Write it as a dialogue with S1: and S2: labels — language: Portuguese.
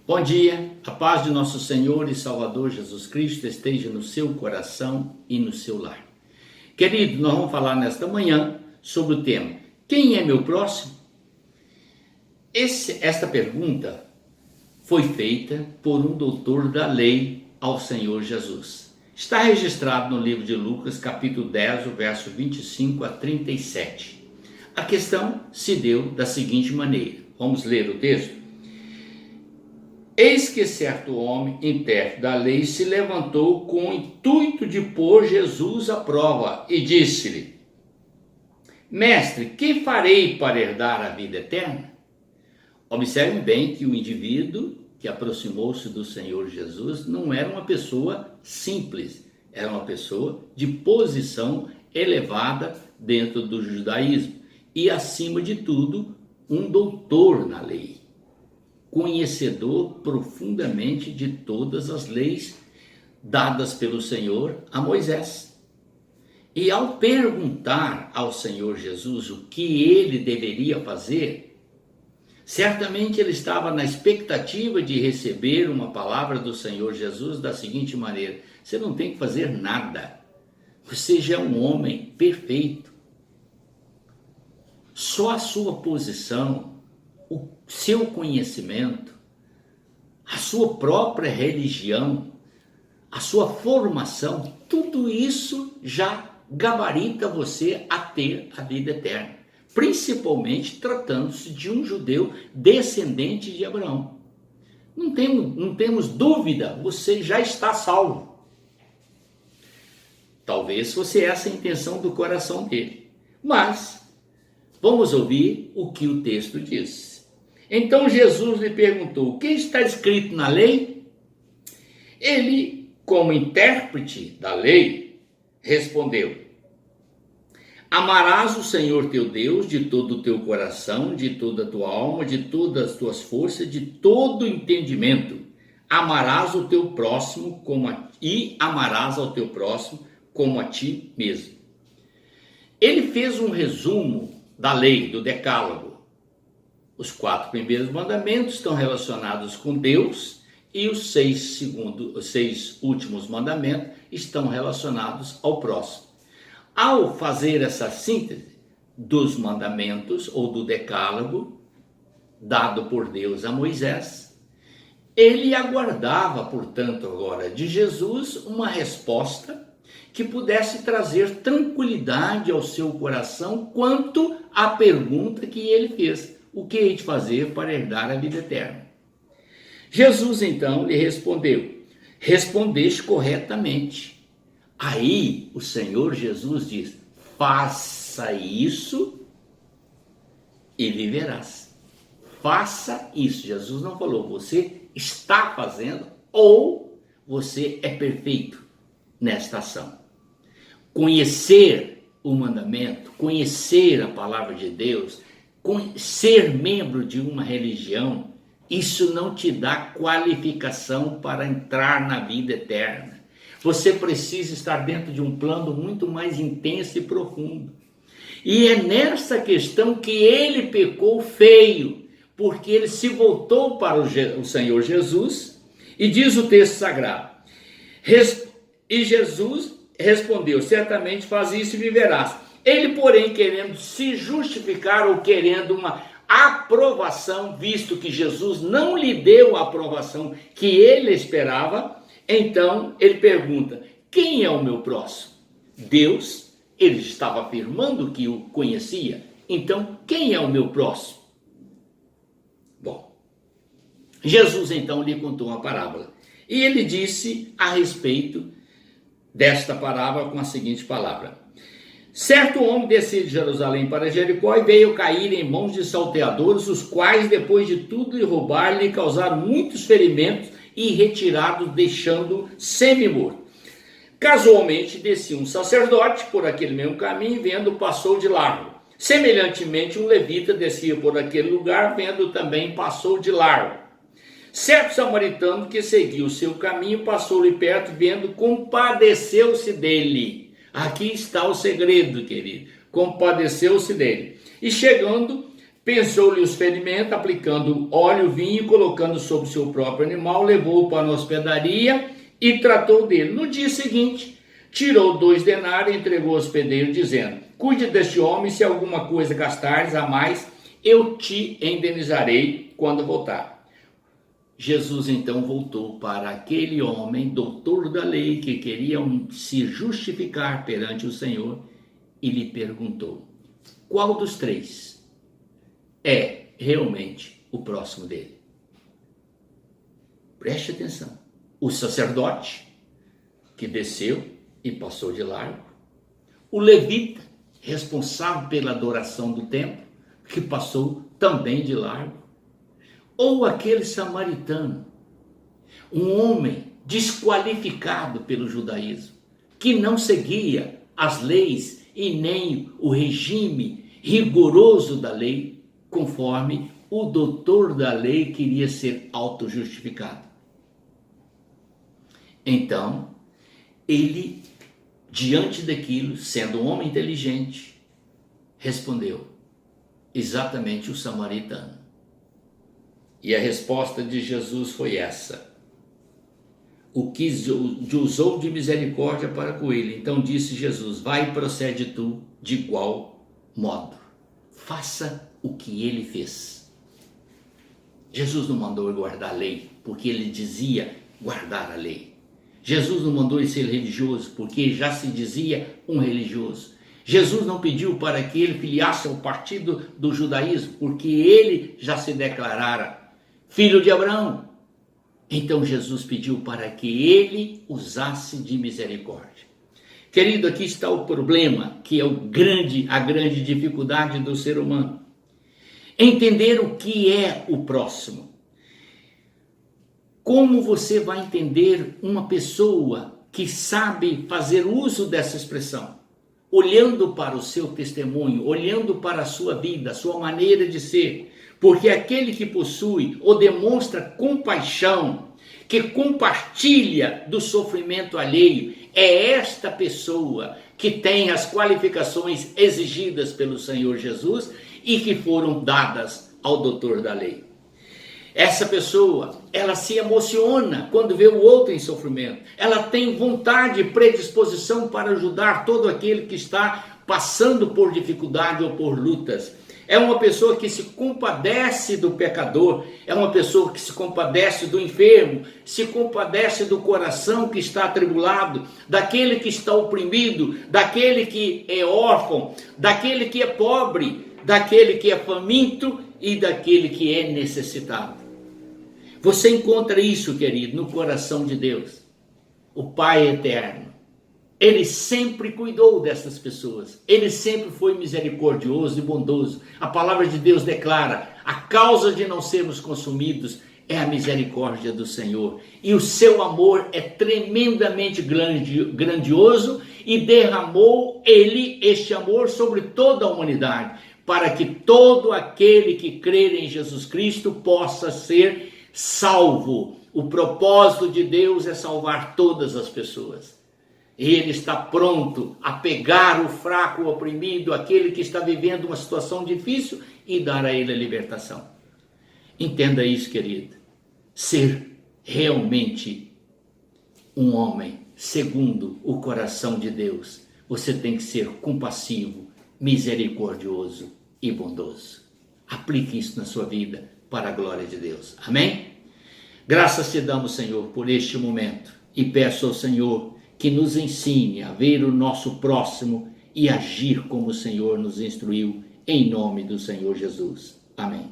S1: Bom dia, a paz de nosso Senhor e Salvador Jesus Cristo esteja no seu coração e no seu lar. Querido, nós vamos falar nesta manhã sobre o tema: quem é meu próximo? Esta pergunta foi feita por um doutor da lei ao Senhor Jesus. Está registrado no livro de Lucas, capítulo 10, o verso 25 a 37. A questão se deu da seguinte maneira. Vamos ler o texto? Eis que certo homem, intérprete da lei, se levantou com o intuito de pôr Jesus à prova e disse-lhe: Mestre, que farei para herdar a vida eterna? Observem bem que o indivíduo que aproximou-se do Senhor Jesus não era uma pessoa simples, era uma pessoa de posição elevada dentro do judaísmo e, acima de tudo, um doutor na lei, conhecedor profundamente de todas as leis dadas pelo Senhor a Moisés. E ao perguntar ao Senhor Jesus o que ele deveria fazer, certamente ele estava na expectativa de receber uma palavra do Senhor Jesus da seguinte maneira: você não tem que fazer nada, você já é um homem perfeito. Só a sua posição, o seu conhecimento, a sua própria religião, a sua formação, tudo isso já gabarita você a ter a vida eterna, principalmente tratando-se de um judeu descendente de Abraão. Não temos dúvida, você já está salvo. Talvez fosse essa a intenção do coração dele, mas vamos ouvir o que o texto diz. Então Jesus lhe perguntou: o que está escrito na lei? Ele, como intérprete da lei, respondeu: amarás o Senhor teu Deus de todo o teu coração, de toda a tua alma, de todas as tuas forças, de todo o entendimento. Amarás o teu próximo amarás ao teu próximo como a ti mesmo. Ele fez um resumo da lei, do decálogo. Os 4 primeiros mandamentos estão relacionados com Deus e os 6 últimos mandamentos estão relacionados ao próximo. Ao fazer essa síntese dos mandamentos ou do decálogo dado por Deus a Moisés, ele aguardava, portanto, agora de Jesus uma resposta que pudesse trazer tranquilidade ao seu coração quanto à pergunta que ele fez: o que hei de fazer para herdar a vida eterna? Jesus então lhe respondeu: respondeste corretamente. Aí o Senhor Jesus diz: faça isso e viverás. Faça isso. Jesus não falou você está fazendo ou você é perfeito nesta ação. Conhecer o mandamento, conhecer a palavra de Deus, ser membro de uma religião, isso não te dá qualificação para entrar na vida eterna. Você precisa estar dentro de um plano muito mais intenso e profundo. E é nessa questão que ele pecou feio, porque ele se voltou para o Senhor Jesus, e diz o texto sagrado: e Jesus respondeu: certamente faz isso e viverás. Ele, porém, querendo se justificar ou querendo uma aprovação, visto que Jesus não lhe deu a aprovação que ele esperava, então ele pergunta: quem é o meu próximo? Deus, ele estava afirmando que o conhecia, então quem é o meu próximo? Bom, Jesus então lhe contou uma parábola, e ele disse a respeito desta parábola com a seguinte palavra: certo homem descia de Jerusalém para Jericó e veio cair em mãos de salteadores, os quais, depois de tudo lhe roubar, lhe causaram muitos ferimentos e retirados, deixando-o semi-morto. Casualmente descia um sacerdote por aquele mesmo caminho, vendo, passou de largo. Semelhantemente, um levita descia por aquele lugar, vendo também, passou de largo. Certo samaritano que seguiu o seu caminho, passou-lhe perto, vendo, compadeceu-se dele. Aqui está o segredo, querido. Compadeceu-se dele. E chegando Pensou-lhe os ferimentos, aplicando óleo, vinho e colocando sobre o seu próprio animal, levou-o para a hospedaria e tratou dele. No dia seguinte, tirou 2 denários e entregou ao hospedeiro, dizendo: cuide deste homem, se alguma coisa gastares a mais, eu te indenizarei quando voltar. Jesus então voltou para aquele homem, doutor da lei, que queria se justificar perante o Senhor, e lhe perguntou: qual dos 3 é realmente o próximo dele? Preste atenção. O sacerdote, que desceu e passou de largo. O levita, responsável pela adoração do templo, que passou também de largo. Ou aquele samaritano, um homem desqualificado pelo judaísmo, que não seguia as leis e nem o regime rigoroso da lei, conforme o doutor da lei queria ser auto-justificado. Então, ele, diante daquilo, sendo um homem inteligente, respondeu: exatamente o samaritano. E a resposta de Jesus foi essa: o que usou de misericórdia para com ele. Então disse Jesus: vai e procede tu de igual modo. Faça o que ele fez. Jesus não mandou ele guardar a lei, porque ele dizia guardar a lei. Jesus não mandou ele ser religioso, porque ele já se dizia um religioso. Jesus não pediu para que ele filiasse ao partido do judaísmo, porque ele já se declarara filho de Abraão. Então Jesus pediu para que ele usasse de misericórdia. Querido, aqui está o problema, que é a grande dificuldade do ser humano. Entender o que é o próximo. Como você vai entender uma pessoa que sabe fazer uso dessa expressão? Olhando para o seu testemunho, olhando para a sua vida, a sua maneira de ser. Porque aquele que possui ou demonstra compaixão, que compartilha do sofrimento alheio, é esta pessoa que tem as qualificações exigidas pelo Senhor Jesus e que foram dadas ao doutor da lei. Essa pessoa, ela se emociona quando vê o outro em sofrimento. Ela tem vontade e predisposição para ajudar todo aquele que está passando por dificuldade ou por lutas. É uma pessoa que se compadece do pecador, é uma pessoa que se compadece do enfermo, se compadece do coração que está atribulado, daquele que está oprimido, daquele que é órfão, daquele que é pobre, daquele que é faminto e daquele que é necessitado. Você encontra isso, querido, no coração de Deus, o Pai eterno. Ele sempre cuidou dessas pessoas. Ele sempre foi misericordioso e bondoso. A palavra de Deus declara: a causa de não sermos consumidos é a misericórdia do Senhor. E o seu amor é tremendamente grandioso e derramou ele este amor sobre toda a humanidade, para que todo aquele que crer em Jesus Cristo possa ser salvo. O propósito de Deus é salvar todas as pessoas. E ele está pronto a pegar o fraco, o oprimido, aquele que está vivendo uma situação difícil e dar a ele a libertação. Entenda isso, querido. Ser realmente um homem segundo o coração de Deus, você tem que ser compassivo, misericordioso e bondoso. Aplique isso na sua vida para a glória de Deus. Amém? Graças te damos, Senhor, por este momento e peço ao Senhor que nos ensine a ver o nosso próximo e agir como o Senhor nos instruiu, em nome do Senhor Jesus. Amém.